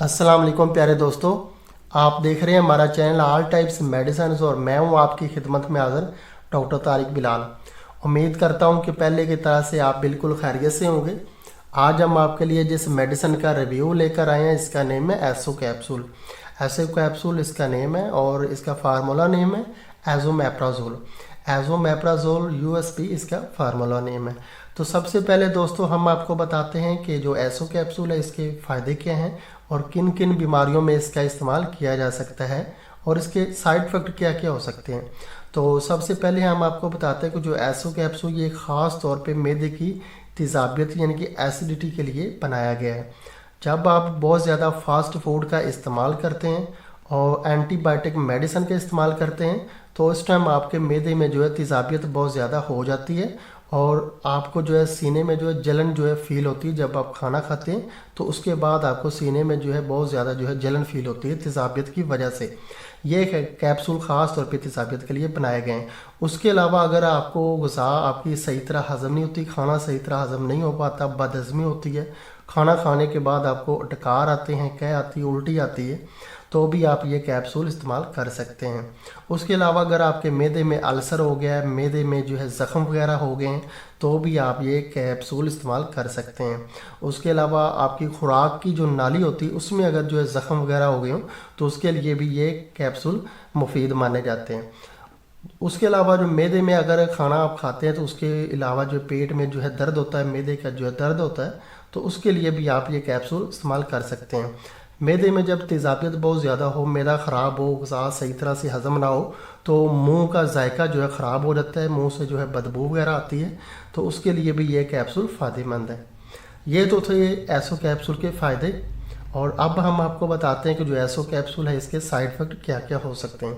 अस्सलाम वालेकुम प्यारे दोस्तों, आप देख रहे हैं हमारा चैनल ऑल टाइप्स मेडिसिन और मैं हूं आपकी खिदमत में हाज़िर डॉक्टर तारिक बिलाल। उम्मीद करता हूं कि पहले की तरह से आप बिल्कुल खैरियत से होंगे। आज हम आपके लिए जिस मेडिसिन का रिव्यू लेकर आए हैं इसका नेम है एसो कैप्सूल। एसो कैप्सूल इसका नेम है और इसका फार्मूला नेम है एजोमेप्राजोल। एजोमेप्राजोल यूएसपी इसका फार्मूला नेम है। तो सबसे पहले दोस्तों हम आपको बताते हैं कि जो एसो कैप्सूल है इसके फ़ायदे क्या हैं और किन किन बीमारियों में इसका इस्तेमाल किया जा सकता है और इसके साइड इफ़ेक्ट क्या क्या हो सकते हैं। तो सबसे पहले हम आपको बताते हैं कि जो एसो कैप्सूल ये ख़ास तौर पे मैदे की तेज़ाबियत यानी कि एसिडिटी के लिए बनाया गया है। जब आप बहुत ज़्यादा फास्ट फूड का इस्तेमाल करते हैं और एंटीबायोटिक मेडिसिन का इस्तेमाल करते हैं तो उस टाइम आपके मैदे में जो है तेज़ाबियत बहुत ज़्यादा हो जाती है और आपको जो है सीने में जो है जलन जो है फील होती है। जब आप खाना खाते हैं तो उसके बाद आपको सीने में जो है बहुत ज़्यादा जो है जलन फील होती है तेज़ाबियत की वजह से। ये कैप्सूल ख़ास तौर पे तेज़ाबियत के लिए बनाए गए हैं। उसके अलावा अगर आपको ग़िज़ा आपकी सही तरह हज़म नहीं होती, खाना सही तरह हज़म नहीं हो पाता, बदहज़मी होती है, खाना खाने के बाद आपको डकार आते हैं, कै आती है, उल्टी आती है, तो भी आप ये कैप्सूल इस्तेमाल कर सकते हैं। उसके अलावा अगर आपके मैदे में अल्सर हो गया है, मैदे में जो है ज़ख़म वगैरह हो गए हैं तो भी आप ये कैप्सूल इस्तेमाल कर सकते हैं। उसके अलावा आपकी खुराक की जो नाली होती है उसमें अगर जो है ज़ख़म वगैरह हो गए हों तो उसके लिए भी ये कैप्सूल मुफीद माने जाते हैं। उसके अलावा जो मैदे में अगर खाना आप खाते हैं तो उसके अलावा जो पेट में जो है दर्द होता है, मैदे का जो है दर्द होता है, तो उसके लिए भी आप ये कैप्सूल इस्तेमाल कर सकते हैं। मैदे में जब तेज़ाबियत बहुत ज़्यादा हो, मैदा ख़राब हो, ग़िज़ा सही तरह से हज़म ना हो तो मुंह का जायका जो है ख़राब हो जाता है, मुंह से जो है बदबू वगैरह आती है, तो उसके लिए भी ये कैप्सूल फ़ायदेमंद है। ये तो थे एसो कैप्सूल के फ़ायदे और अब हम आपको बताते हैं कि जो एसो कैप्सूल है इसके साइड इफ़ेक्ट क्या क्या हो सकते हैं।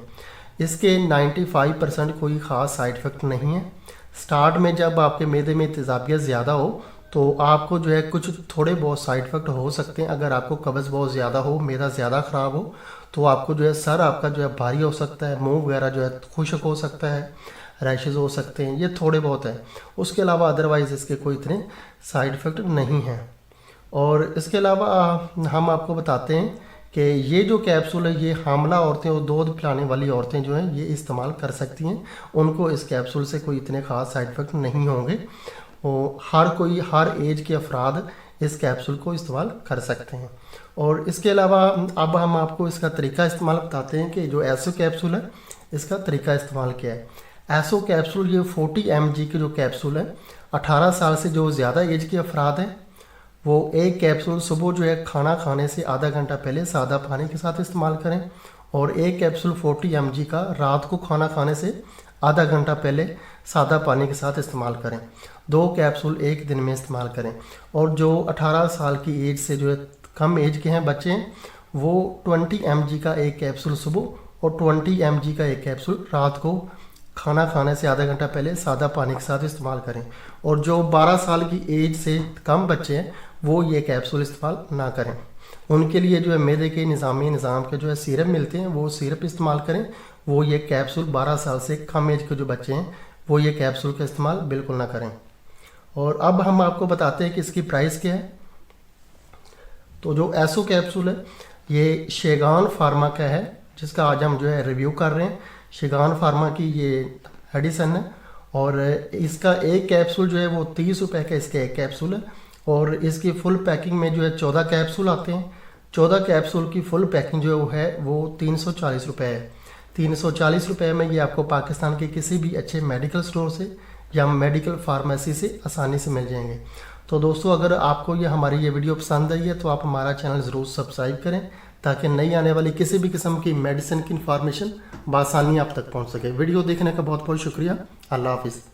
इसके 95% कोई ख़ास साइड इफ़ेक्ट नहीं है। स्टार्ट में जब आपके मैदे में तेज़ाबियत ज़्यादा हो तो आपको जो है कुछ थोड़े बहुत साइड इफ़ेक्ट हो सकते हैं। अगर आपको कब्ज़ बहुत ज़्यादा हो, मैदा ज़्यादा ख़राब हो तो आपको जो है सर आपका जो है भारी हो सकता है, मुंह वगैरह जो है खुश्क हो सकता है, रैशेज़ हो सकते हैं, ये थोड़े बहुत हैं। उसके अलावा अदरवाइज़ इसके कोई इतने साइड इफ़ेक्ट नहीं हैं। और इसके अलावा हम आपको बताते हैं कि ये जो कैप्सूल है ये हामला औरतें और दूध पिलाने वाली औरतें जो हैं ये इस्तेमाल कर सकती हैं। उनको इस कैप्सूल से कोई इतने ख़ास साइड इफ़ेक्ट नहीं होंगे और हर एज के अफराद इस कैप्सूल को इस्तेमाल कर सकते हैं। और इसके अलावा अब हम आपको इसका तरीका इस्तेमाल बताते हैं कि जो एसो कैप्सूल है इसका तरीका इस्तेमाल क्या है। एसो कैप्सूल ये 40 mg की जो कैप्सूल है, 18 साल से जो ज़्यादा एज के अफराद हैं वो एक कैप्सूल सुबह जो है खाना खाने से आधा घंटा पहले सादा पानी के साथ इस्तेमाल करें और एक कैप्सूल 40 mg का रात को खाना खाने से आधा घंटा पहले सादा पानी के साथ इस्तेमाल करें। 2 कैप्सूल एक दिन में इस्तेमाल करें। और जो 18 साल की एज से जो है कम एज के हैं बच्चे हैं वो 20 mg का एक कैप्सूल सुबह और 20 mg का एक कैप्सूल रात को खाना खाने से आधा घंटा पहले सादा पानी के साथ इस्तेमाल करें। और जो 12 साल की एज से कम बच्चे हैं वो ये कैप्सूल इस्तेमाल ना करें। उनके लिए जो है मैदे के निज़ाम के जो है सिरप मिलते हैं वो सिरप इस्तेमाल करें। वो ये कैप्सूल 12 साल से कम एज के जो बच्चे हैं वो ये कैप्सूल का इस्तेमाल बिल्कुल ना करें। और अब हम आपको बताते हैं कि इसकी प्राइस क्या है। तो जो एसो कैप्सूल है ये शेगान फार्मा का है जिसका आज हम जो है रिव्यू कर रहे हैं। शेगान फार्मा की ये एडिसन है और इसका एक कैप्सूल जो है वो 30 रुपये का इसका एक कैप्सूल है और इसकी फुल पैकिंग में जो है 14 कैप्सूल आते हैं। 14 कैप्सूल की फुल पैकिंग जो है वो 340 रुपये है। 340 रुपये में ये आपको पाकिस्तान के किसी भी अच्छे मेडिकल स्टोर से या मेडिकल फार्मेसी से आसानी से मिल जाएंगे। तो दोस्तों अगर आपको हमारी ये वीडियो पसंद आई है तो आप हमारा चैनल ज़रूर सब्सक्राइब करें ताकि नई आने वाली किसी भी किस्म की मेडिसिन की इन्फॉर्मेशन बआसानी आप तक पहुंच सके। वीडियो देखने का बहुत बहुत शुक्रिया। अल्लाह हाफिज़।